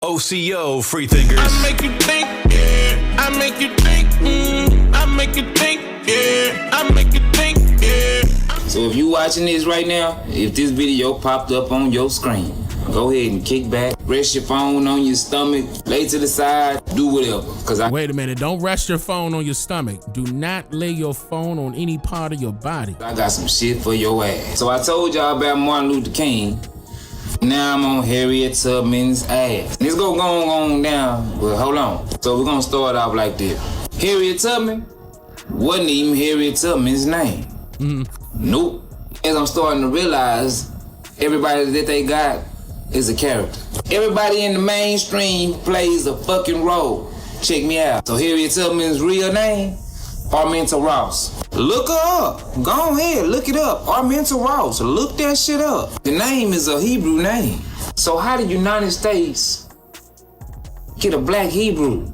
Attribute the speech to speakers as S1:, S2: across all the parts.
S1: OCO freethinkers.
S2: I make you think, yeah. I make you think, I make you think, yeah. I make you think, yeah.
S3: So if you watching this right now, if this video popped up on your screen, go ahead and kick back, rest your phone on your stomach, lay to the side, do whatever.
S4: Wait a minute, don't rest your phone on your stomach. Do not lay your phone on any part of your body.
S3: I got some shit for your ass. So I told y'all about Martin Luther King. Now I'm on Harriet Tubman's ass. This go on down, but hold on. So we're gonna start off like this. Harriet Tubman wasn't even Harriet Tubman's name. Nope. As I'm starting to realize, everybody that they got is a character. Everybody in the mainstream plays a fucking role. Check me out. So Harriet Tubman's real name, Araminta Ross. Look her up. Go ahead, look it up. Araminta Ross. Look that shit up. The name is a Hebrew name. So how did the United States get a black Hebrew?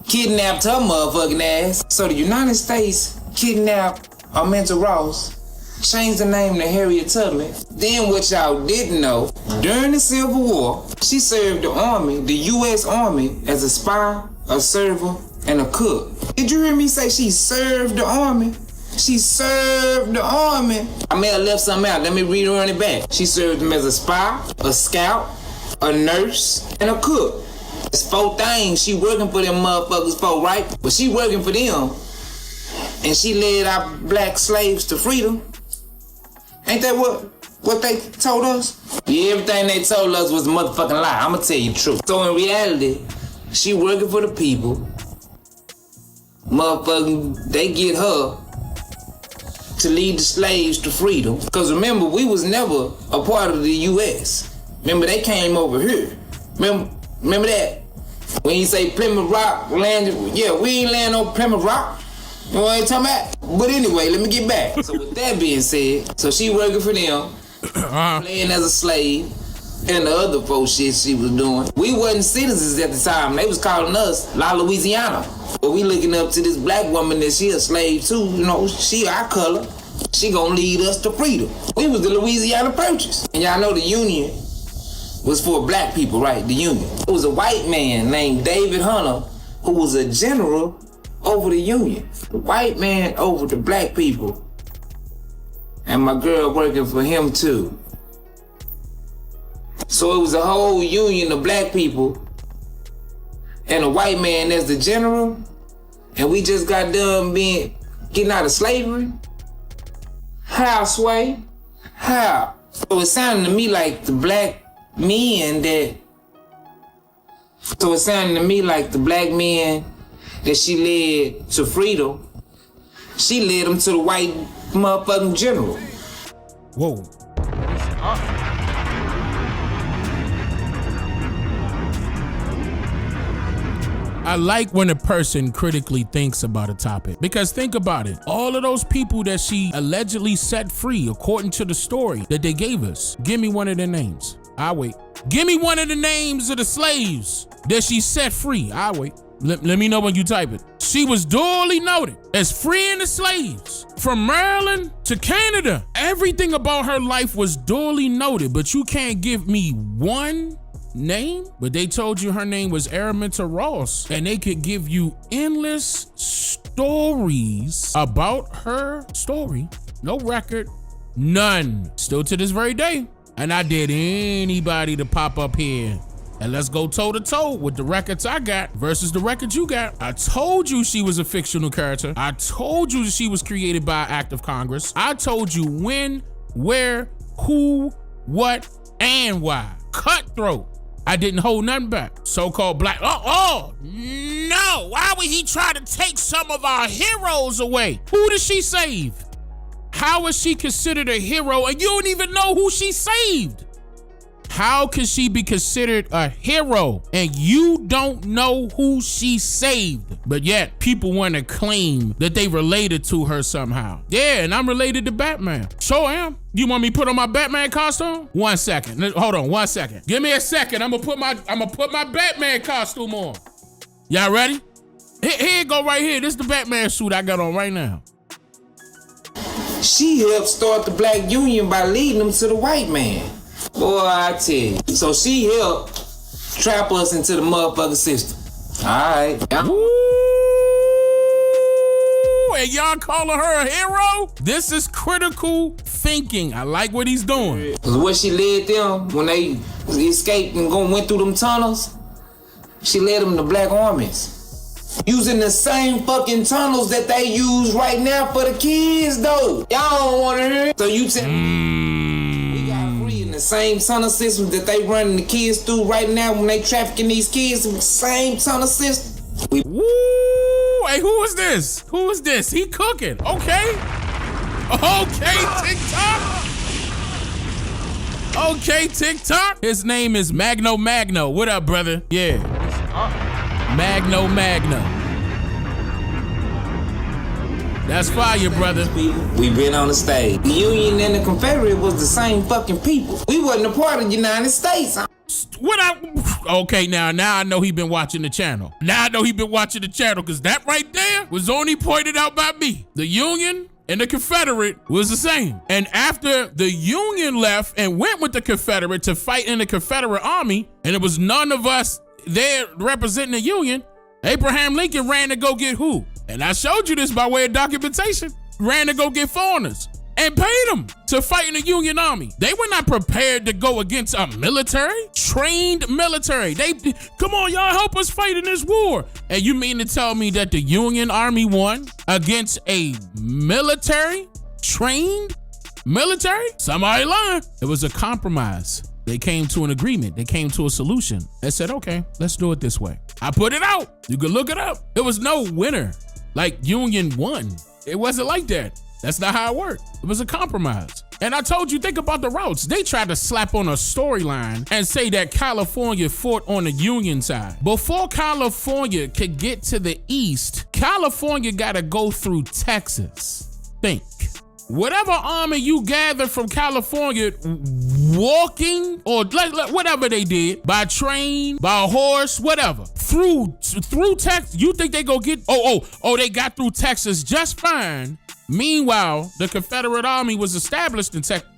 S3: Kidnapped her motherfucking ass. So the United States kidnapped Araminta Ross, changed the name to Harriet Tubman. Then what y'all didn't know, during the Civil War, she served the Army, the U.S. Army, as a spy, a server, and a cook. Did you hear me say she served the Army? She served the Army. I may have left something out. Let me rerun it back. She served them as a spy, a scout, a nurse, and a cook. It's 4 things she working for them motherfuckers for, right? But she working for them, and she led our black slaves to freedom. Ain't that what they told us? Yeah, everything they told us was a motherfucking lie. I'ma tell you the truth. So in reality, she working for the people. Motherfucking, they get her to lead the slaves to freedom. Cause remember, we was never a part of the U.S. Remember, they came over here. Remember that? When you say Plymouth Rock landed, yeah, we ain't land on Plymouth Rock. You know what I'm talking about? But anyway, let me get back. So with that being said, so she working for them, playing as a slave, and the other folks shit she was doing. We wasn't citizens at the time. They was calling us La Louisiana. But we looking up to this black woman that she a slave too, you know, she our color. She gonna lead us to freedom. We was the Louisiana Purchase. And y'all know the Union was for black people, right? The Union. It was a white man named David Hunter who was a general over the Union. The white man over the black people. And my girl working for him too. So it was a whole union of black people and a white man as the general, and we just got done getting out of slavery. How, Sway? How? So it sounded to me like the black men that she led to freedom, she led them to the white motherfucking general.
S4: Whoa. I like when a person critically thinks about a topic, because think about it. All of those people that she allegedly set free, according to the story that they gave us, give me one of their names. I'll wait. Give me one of the names of the slaves that she set free. I'll wait. Let me know when you type it. She was duly noted as freeing the slaves from Maryland to Canada. Everything about her life was duly noted, but you can't give me one name. But they told you her name was Araminta Ross, and they could give you endless stories about her story. No record, none. Still to this very day. And I dare anybody to pop up here and let's go toe to toe with the records I got versus the records you got. I told you she was a fictional character. I told you she was created by an act of Congress. I told you when, where, who, what, and why. Cutthroat. I didn't hold nothing back. So-called black, no, why would he try to take some of our heroes away? Who did she save? How is she considered a hero and you don't even know who she saved? How can she be considered a hero and you don't know who she saved? But yet people want to claim that they related to her somehow. Yeah, and I'm related to Batman. Sure am. You want me to put on my Batman costume? 1 second. Hold on 1 second. Give me a second. I'm gonna put my Batman costume on. Y'all ready? Here it go right here. This is the Batman suit I got on right now.
S3: She helped start the Black Union by leading them to the white man. Boy, I tell you. So she helped trap us into the motherfucking system. Alright.
S4: And y'all calling her a hero? This is critical thinking. I like what he's doing.
S3: Cause what she led them when they escaped and went through them tunnels, she led them to black armies. Using the same fucking tunnels that they use right now for the kids though. Y'all don't wanna hear it. So you tell me we got free in the same tunnel systems that they running the kids through right now when they trafficking these kids in the same tunnel system.
S4: Woo! Hey, who is this? Who is this? He cooking. Okay. Okay, TikTok. Okay, TikTok. His name is Magno. What up, brother? Yeah. Magno. That's fire, brother.
S3: We been on the stage. The Union and the Confederate was the same fucking people. We wasn't a part of the United States.
S4: Okay, now I know he been watching the channel. Because that right there was only pointed out by me. The Union and the Confederate was the same. And after the Union left and went with the Confederate to fight in the Confederate Army, and it was none of us there representing the Union, Abraham Lincoln ran to go get who? And I showed you this by way of documentation. Ran to go get foreigners and paid them to fight in the Union Army. They were not prepared to go against a trained military. Come on, y'all, help us fight in this war. And you mean to tell me that the Union Army won against a trained military? Somebody lying. It was a compromise. They came to an agreement. They came to a solution. They said, okay, let's do it this way. I put it out. You can look it up. There was no winner. Like Union won. It wasn't like that. That's not how it worked. It was a compromise. And I told you, think about the routes. They tried to slap on a storyline and say that California fought on the Union side. Before California could get to the east, California got to go through Texas. Think. Whatever army you gather from California walking or whatever they did, by train, by horse, whatever, through Texas, you think they go get, they got through Texas just fine. Meanwhile, the Confederate Army was established in Texas.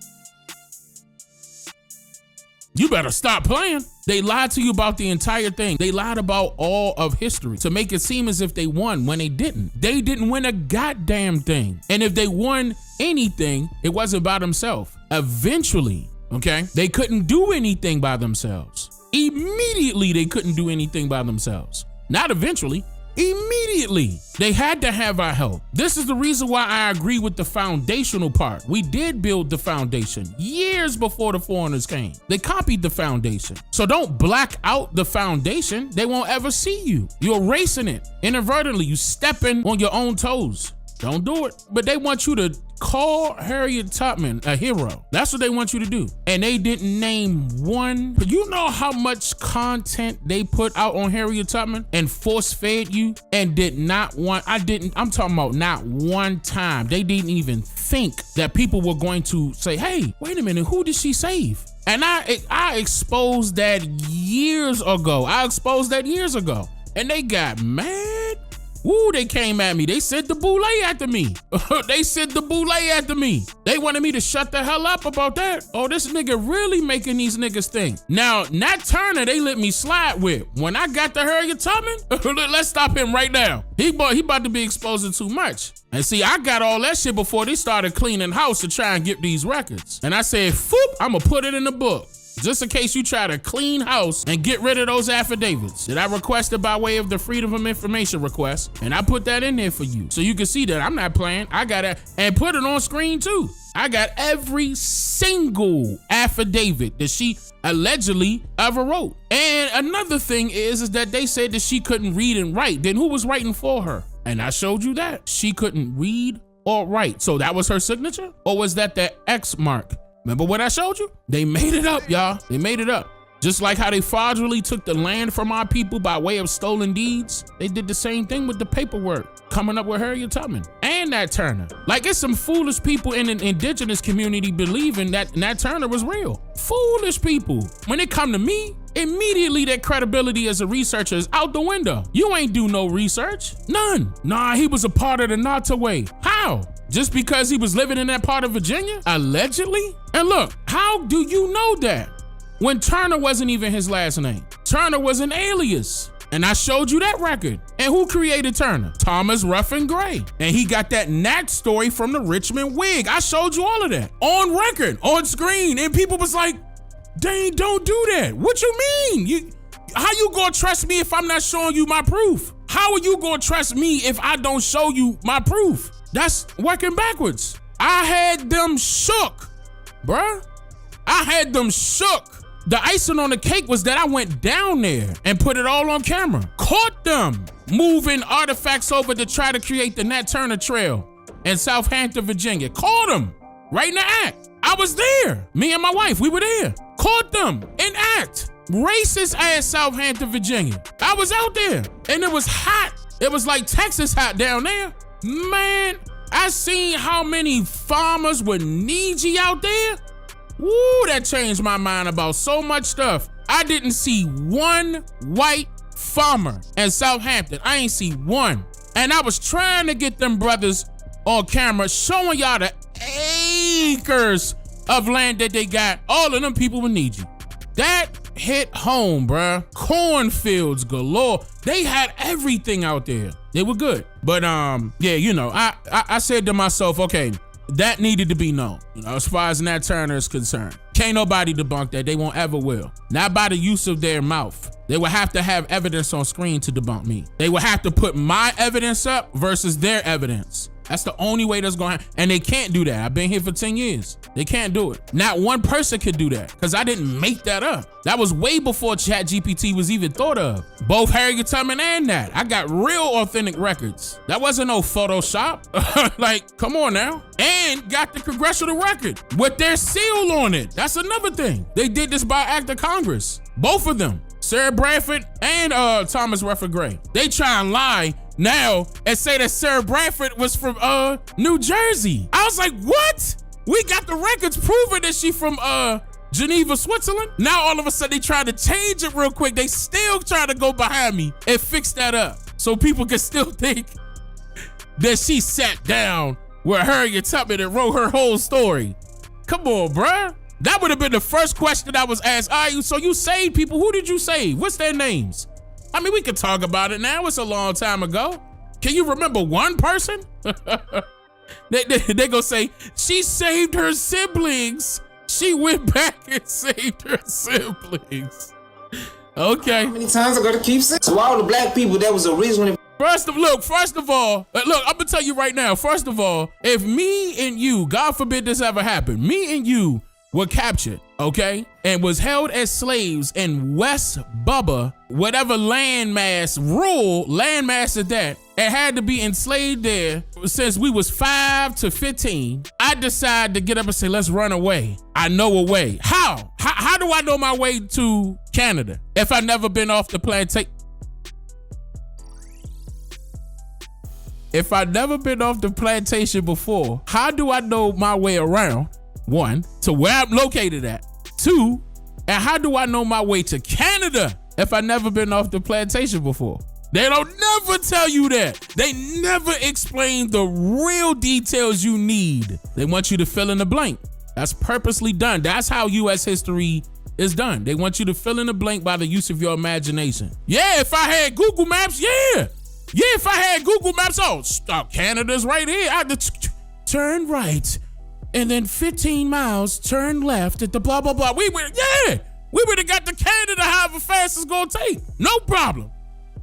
S4: You better stop playing. They lied to you about the entire thing. They lied about all of history to make it seem as if they won when they didn't. They didn't win a goddamn thing. And if they won anything, it wasn't by themselves. Eventually, okay, they couldn't do anything by themselves. Immediately, they couldn't do anything by themselves. Not eventually. Immediately, they had to have our help. This is the reason why I agree with the foundational part. We did build the foundation years before the foreigners came. They copied the foundation. So don't black out the foundation. They won't ever see you. You're erasing it inadvertently. You stepping on your own toes. Don't do it. But they want you to call Harriet Tubman a hero. That's what they want you to do. And they didn't name one. You know how much content they put out on Harriet Tubman and force fed you and did not want, I'm talking about not one time. They didn't even think that people were going to say, hey, wait a minute, who did she save? And I exposed that years ago. And they got mad. Woo, they came at me. They sent the boule after me. They wanted me to shut the hell up about that. Oh, this nigga really making these niggas think. Now, Nat Turner, they let me slide with. When I got to Harriet Tubman, let's stop him right now. He about to be exposing too much. And see, I got all that shit before they started cleaning house to try and get these records. And I said, I'm gonna put it in the book. Just in case you try to clean house and get rid of those affidavits that I requested by way of the Freedom of Information request. And I put that in there for you. So you can see that I'm not playing. I got it and put it on screen too. I got every single affidavit that she allegedly ever wrote. And another thing is that they said that she couldn't read and write. Then who was writing for her? And I showed you that. She couldn't read or write. So that was her signature? Or was that the X mark? Remember what I showed you? They made it up, y'all. They made it up. Just like how they fraudulently took the land from our people by way of stolen deeds, they did the same thing with the paperwork, coming up with Harriet Tubman and Nat Turner. Like, it's some foolish people in the indigenous community believing that Nat Turner was real. Foolish people. When it come to me, immediately their credibility as a researcher is out the window. You ain't do no research. None. Nah, he was a part of the Nottoway. How? Just because he was living in that part of Virginia? Allegedly? And look, how do you know that? When Turner wasn't even his last name. Turner was an alias. And I showed you that record. And who created Turner? Thomas Ruffin Gray. And he got that Nat story from the Richmond Whig. I showed you all of that. On record, on screen. And people was like, Dane, don't do that. What you mean? How you gonna trust me if I'm not showing you my proof? How are you gonna trust me if I don't show you my proof? That's working backwards. I had them shook, bruh. I had them shook. The icing on the cake was that I went down there and put it all on camera. Caught them moving artifacts over to try to create the Nat Turner Trail in Southampton, Virginia. Caught them right in the act. I was there. Me and my wife, we were there. Caught them in act. Racist ass Southampton, Virginia. I was out there and it was hot. It was like Texas hot down there. Man, I seen how many farmers were needy out there. Woo, that changed my mind about so much stuff. I didn't see one white farmer in Southampton. I ain't see one. And I was trying to get them brothers on camera showing y'all the acres of land that they got. All of them people were needy. That hit home, bruh. Cornfields galore. They had everything out there. They were good. But yeah, you know, I said to myself, okay, that needed to be known, you know, as far as Nat Turner is concerned. Can't nobody debunk that. They won't ever will. Not by the use of their mouth. They would have to have evidence on screen to debunk me. They would have to put my evidence up versus their evidence. That's the only way that's going to happen. And they can't do that. I've been here for 10 years. They can't do it. Not one person could do that because I didn't make that up. That was way before ChatGPT was even thought of. Both Harriet Tubman and that. I got real authentic records. That wasn't no Photoshop. Like, come on now. And got the Congressional record with their seal on it. That's another thing. They did this by act of Congress. Both of them. Sarah Bradford and Thomas Ruffin Gray. They try and lie now and say that Sarah Bradford was from New Jersey. I was like, what? We got the records proving that she from Geneva, Switzerland. Now all of a sudden they try to change it real quick. They still try to go behind me and fix that up so people can still think that she sat down with Harriet Tubman and wrote her whole story. Come on, bruh. That would have been the first question I was asked. All right, so you saved people. Who did you save? What's their names? I mean, we could talk about it now. It's a long time ago. Can you remember one person? They gonna say, she saved her siblings. She went back and saved her siblings. Okay.
S3: How many times I gotta keep saying? So all the black people that was originally...
S4: First of all, I'm gonna tell you right now. First of all, if me and you, God forbid this ever happened, me and you were captured, okay, and was held as slaves in West Bubba, whatever landmass at that, and had to be enslaved there since we was 5 to 15, I decided to get up and say, let's run away. I know a way. How do I know my way to Canada if I've never been off the plantation? If I've never been off the plantation before, how do I know my way around? 1, to where I'm located at. 2, and how do I know my way to Canada if I've never been off the plantation before? They don't never tell you that. They never explain the real details you need. They want you to fill in the blank. That's purposely done. That's how U.S. history is done. They want you to fill in the blank by the use of your imagination. Yeah, if I had Google Maps, yeah, if I had Google Maps, Canada's right here. I had to turn right. And then 15 miles, turn left at the blah, blah, blah. We would have got to Canada however fast it's gonna take. No problem.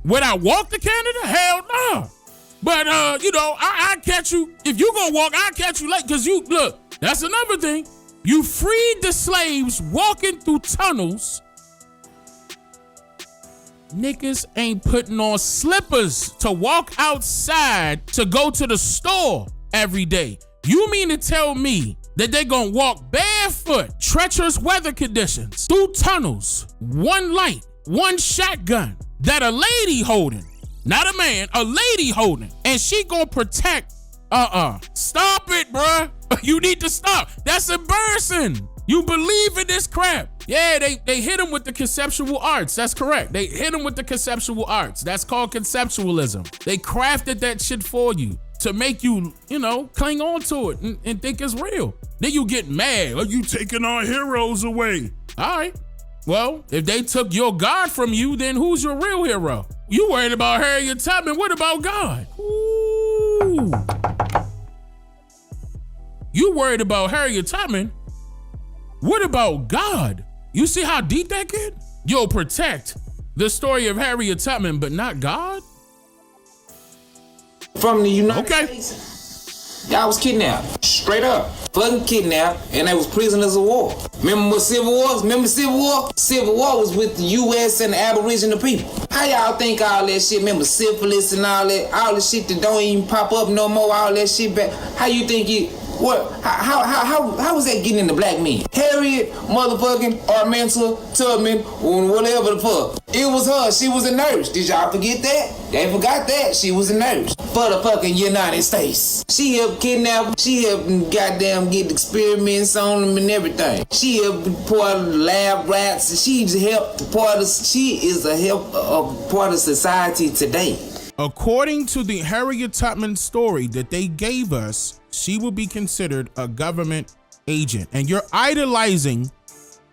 S4: Would I walk to Canada? Hell no. But, I catch you. If you gonna walk, I'll catch you late. Because look, that's another thing. You freed the slaves walking through tunnels. Niggas ain't putting on slippers to walk outside to go to the store every day. You mean to tell me that they gonna walk barefoot, treacherous weather conditions, through tunnels, one light, one shotgun, that a lady holding, not a man, a lady holding, and she gonna protect? Stop it, bruh. You need to stop. That's embarrassing. You believe in this crap. Yeah, they hit him with the conceptual arts. That's correct. They hit him with the conceptual arts. That's called conceptualism. They crafted that shit for you. to make you, cling on to it and think it's real. Then you get mad. Are you taking our heroes away? All right. Well, if they took your God from you, then who's your real hero? You worried about Harriet Tubman. What about God? Ooh. You worried about Harriet Tubman. What about God? You see how deep that get? You'll protect the story of Harriet Tubman, but not God?
S3: From the United States. Y'all was kidnapped. Straight up. Fucking kidnapped, and they was prisoners of war. Remember what Civil War was? Remember Civil War? Civil War was with the U.S. and the Aboriginal people. How y'all think all that shit? Remember syphilis and all the shit that don't even pop up no more, all that shit back. How you think it? What? How was that getting into black men? Harriet motherfucking Araminta Tubman, whatever the fuck. It was her. She was a nurse. Did y'all forget that? They forgot that. She was a nurse for the fucking United States. She helped kidnap. She helped goddamn get experiments on them and everything. She helped part of the lab rats. She helped part of. She is a part of society today.
S4: According to the Harriet Tubman story that they gave us, she will be considered a government agent. And you're idolizing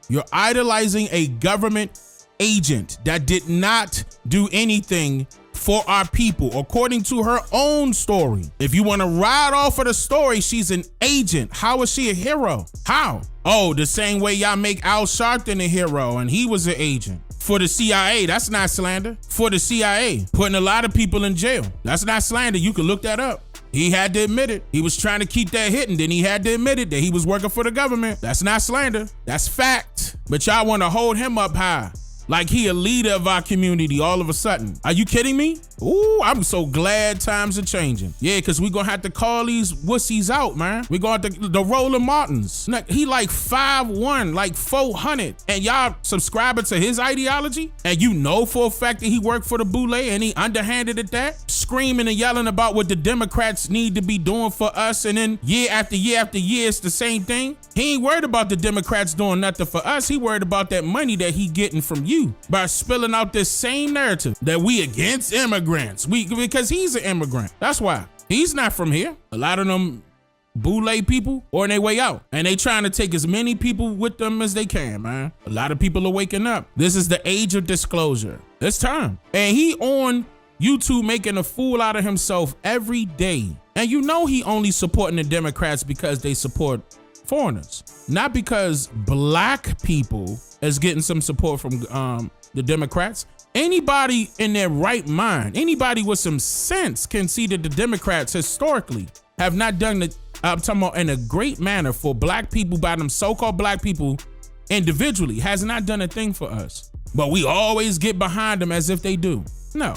S4: a government agent that did not do anything for our people, according to her own story. If you want to ride off of the story, she's an agent. How is she a hero? How? Oh, the same way y'all make Al Sharpton a hero and he was an agent. For the CIA, that's not slander. For the CIA, putting a lot of people in jail. That's not slander. You can look that up. He had to admit it. He was trying to keep that hidden. Then he had to admit it that he was working for the government. That's not slander. That's fact. But y'all want to hold him up high like he a leader of our community all of a sudden. Are you kidding me? Ooh, I'm so glad times are changing. Yeah, because we're going to have to call these wussies out, man. We're going to have to, the Roland Martins. He like 5'1", like 400. And y'all subscribing to his ideology? And you know for a fact that he worked for the Boule and he underhanded at that? Screaming and yelling about what the Democrats need to be doing for us. And then year after year after year, it's the same thing. He ain't worried about the Democrats doing nothing for us. He worried about that money that he getting from you by spilling out this same narrative that we against immigrants. Because he's an immigrant. That's why. He's not from here. A lot of them Boule people are on their way out. And they trying to take as many people with them as they can, man. A lot of people are waking up. This is the age of disclosure. It's time. And he on YouTube making a fool out of himself every day. And you know he only supporting the Democrats because they support foreigners, not because black people is getting some support from the Democrats. Anybody in their right mind, anybody with some sense can see that the Democrats historically have not done it, I'm talking about in a great manner for black people by them so-called black people individually, has not done a thing for us. But we always get behind them as if they do. No,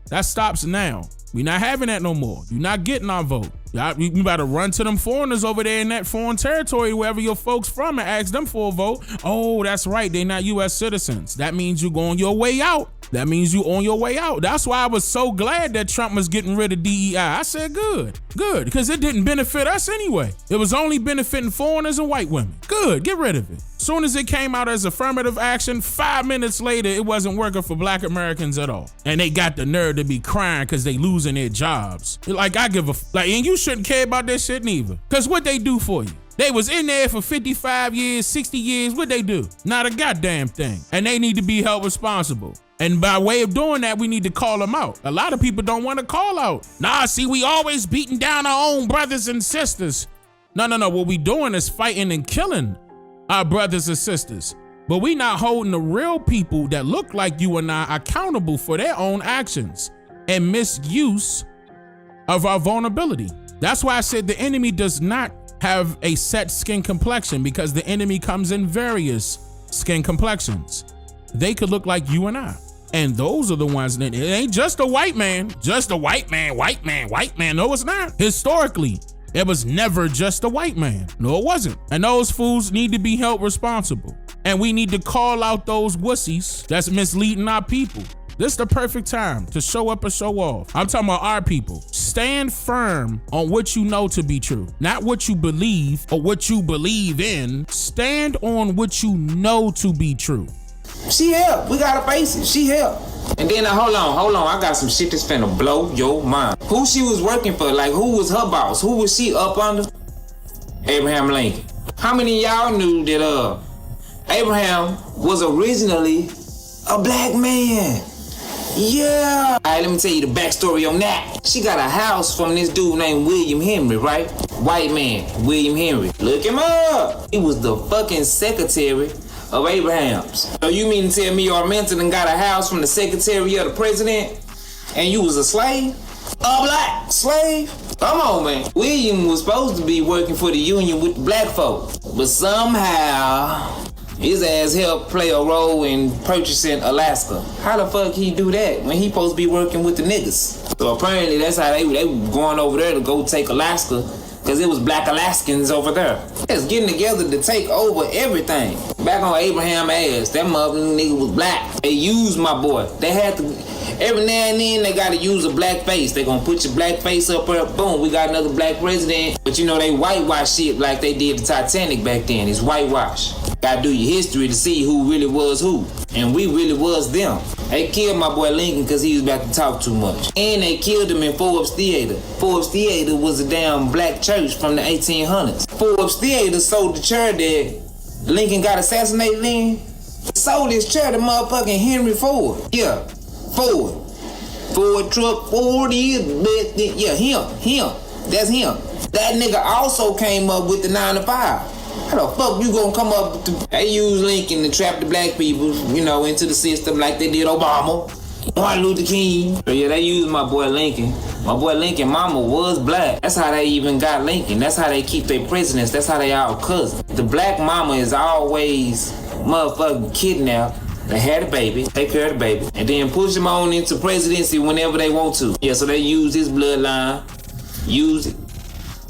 S4: that stops now. We not having that no more. You're not getting our vote. You better run to them foreigners over there in that foreign territory, wherever your folks from, and ask them for a vote. Oh, that's right. They're not U.S. citizens. That means you're going your way out. That means you on your way out. That's why I was so glad that Trump was getting rid of DEI. I said, good, because it didn't benefit us anyway. It was only benefiting foreigners and white women. Good, get rid of it. Soon as it came out as affirmative action, 5 minutes later, it wasn't working for black Americans at all. And they got the nerve to be crying because they losing their jobs. Like, and you shouldn't care about that shit neither. Because what they do for you? They was in there for 55 years, 60 years. What they do? Not a goddamn thing. And they need to be held responsible. And by way of doing that, we need to call them out. A lot of people don't want to call out. Nah, see, we always beating down our own brothers and sisters. No. What we doing is fighting and killing our brothers and sisters. But we not holding the real people that look like you and I accountable for their own actions and misuse of our vulnerability. That's why I said the enemy does not have a set skin complexion, because the enemy comes in various skin complexions. They could look like you and I. And those are the ones that, it ain't just a white man, white man. No, it's not. Historically, it was never just a white man. No, it wasn't. And those fools need to be held responsible. And we need to call out those wussies that's misleading our people. This is the perfect time to show up or show off. I'm talking about our people. Stand firm on what you know to be true, not what you believe or what you believe in. Stand on what you know to be true.
S3: She helped. We gotta face it. She helped. And then hold on, I got some shit that's finna blow your mind. Who she was working for? Like, who was her boss? Who was she up under? Abraham Lincoln. How many of y'all knew that Abraham was originally a black man? Yeah. Alright, let me tell you the backstory on that. She got a house from this dude named William Henry, right? White man, William Henry. Look him up. He was the fucking secretary of Abraham's. So you mean to tell me Araminta done got a house from the secretary of the president and you was a slave? A black slave? Come on, man. William was supposed to be working for the union with the black folk, but somehow his ass helped play a role in purchasing Alaska. How the fuck he do that when he supposed to be working with the niggas? So apparently that's how they were going over there to go take Alaska, because it was black Alaskans over there. It's getting together to take over everything. Back on Abraham ass, that motherfucking nigga was black. They used my boy. They had to, every now and then they gotta use a black face. They gonna put your black face up there, boom, we got another black president. But you know, they whitewash shit like they did the Titanic back then. It's whitewash. Gotta do your history to see who really was who. And we really was them. They killed my boy Lincoln because he was about to talk too much. And they killed him in Forbes Theater. Forbes Theater was a damn black church from the 1800s. Forbes Theater sold the chair that Lincoln got assassinated in. Sold his chair to motherfucking Henry Ford. Yeah, Ford truck, Ford is, yeah, him. That's him. That nigga also came up with the 9 to 5. How the fuck you gonna come up with the... They use Lincoln to trap the black people, you know, into the system like they did Obama, Martin Luther King. So yeah, they used my boy Lincoln. My boy Lincoln mama was black. That's how they even got Lincoln. That's how they keep their presidents. That's how they all cousins. The black mama is always motherfucking kidnapped. They had a baby, take care of the baby, and then push him on into presidency whenever they want to. Yeah, so they use his bloodline, use it,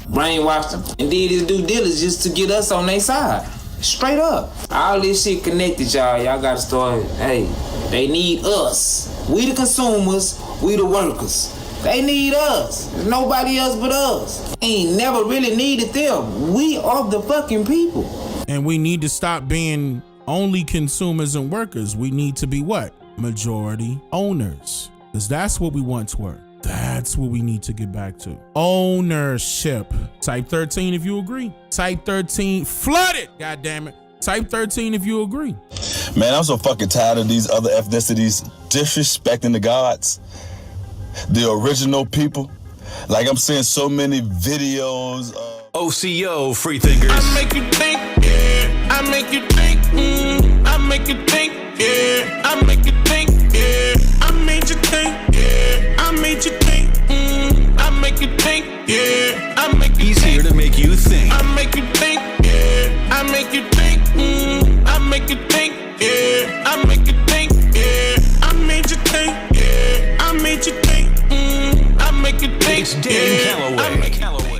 S3: brainwashed him, and did his due diligence to get us on their side. Straight up. All this shit connected, y'all. Y'all gotta start, hey, they need us. We the consumers, we the workers. They need us. There's nobody else but us. Ain't never really needed them. We are the fucking people.
S4: And we need to stop being only consumers and workers. We need to be what? Majority owners. Because that's what we once were. That's what we need to get back to. Ownership. Type 13 if you agree. Type 13, flood it, goddammit. Type 13 if you agree.
S1: Man, I'm so fucking tired of these other ethnicities disrespecting the gods. The original people. Like, I'm seeing so many videos of
S5: OCO free thinkers.
S2: I make you think, yeah. I make you think, I make you think, yeah. I make you think, yeah. I made you think, yeah. I made you think, I make you think, yeah. I make you
S5: He's
S2: think.
S5: here to make you think.
S2: I make you think, yeah. I make you think, I make you think, yeah. I make you think, yeah. I made you think, yeah. I made you think, I make you think.
S5: It's Dane
S2: yeah.
S5: Calloway.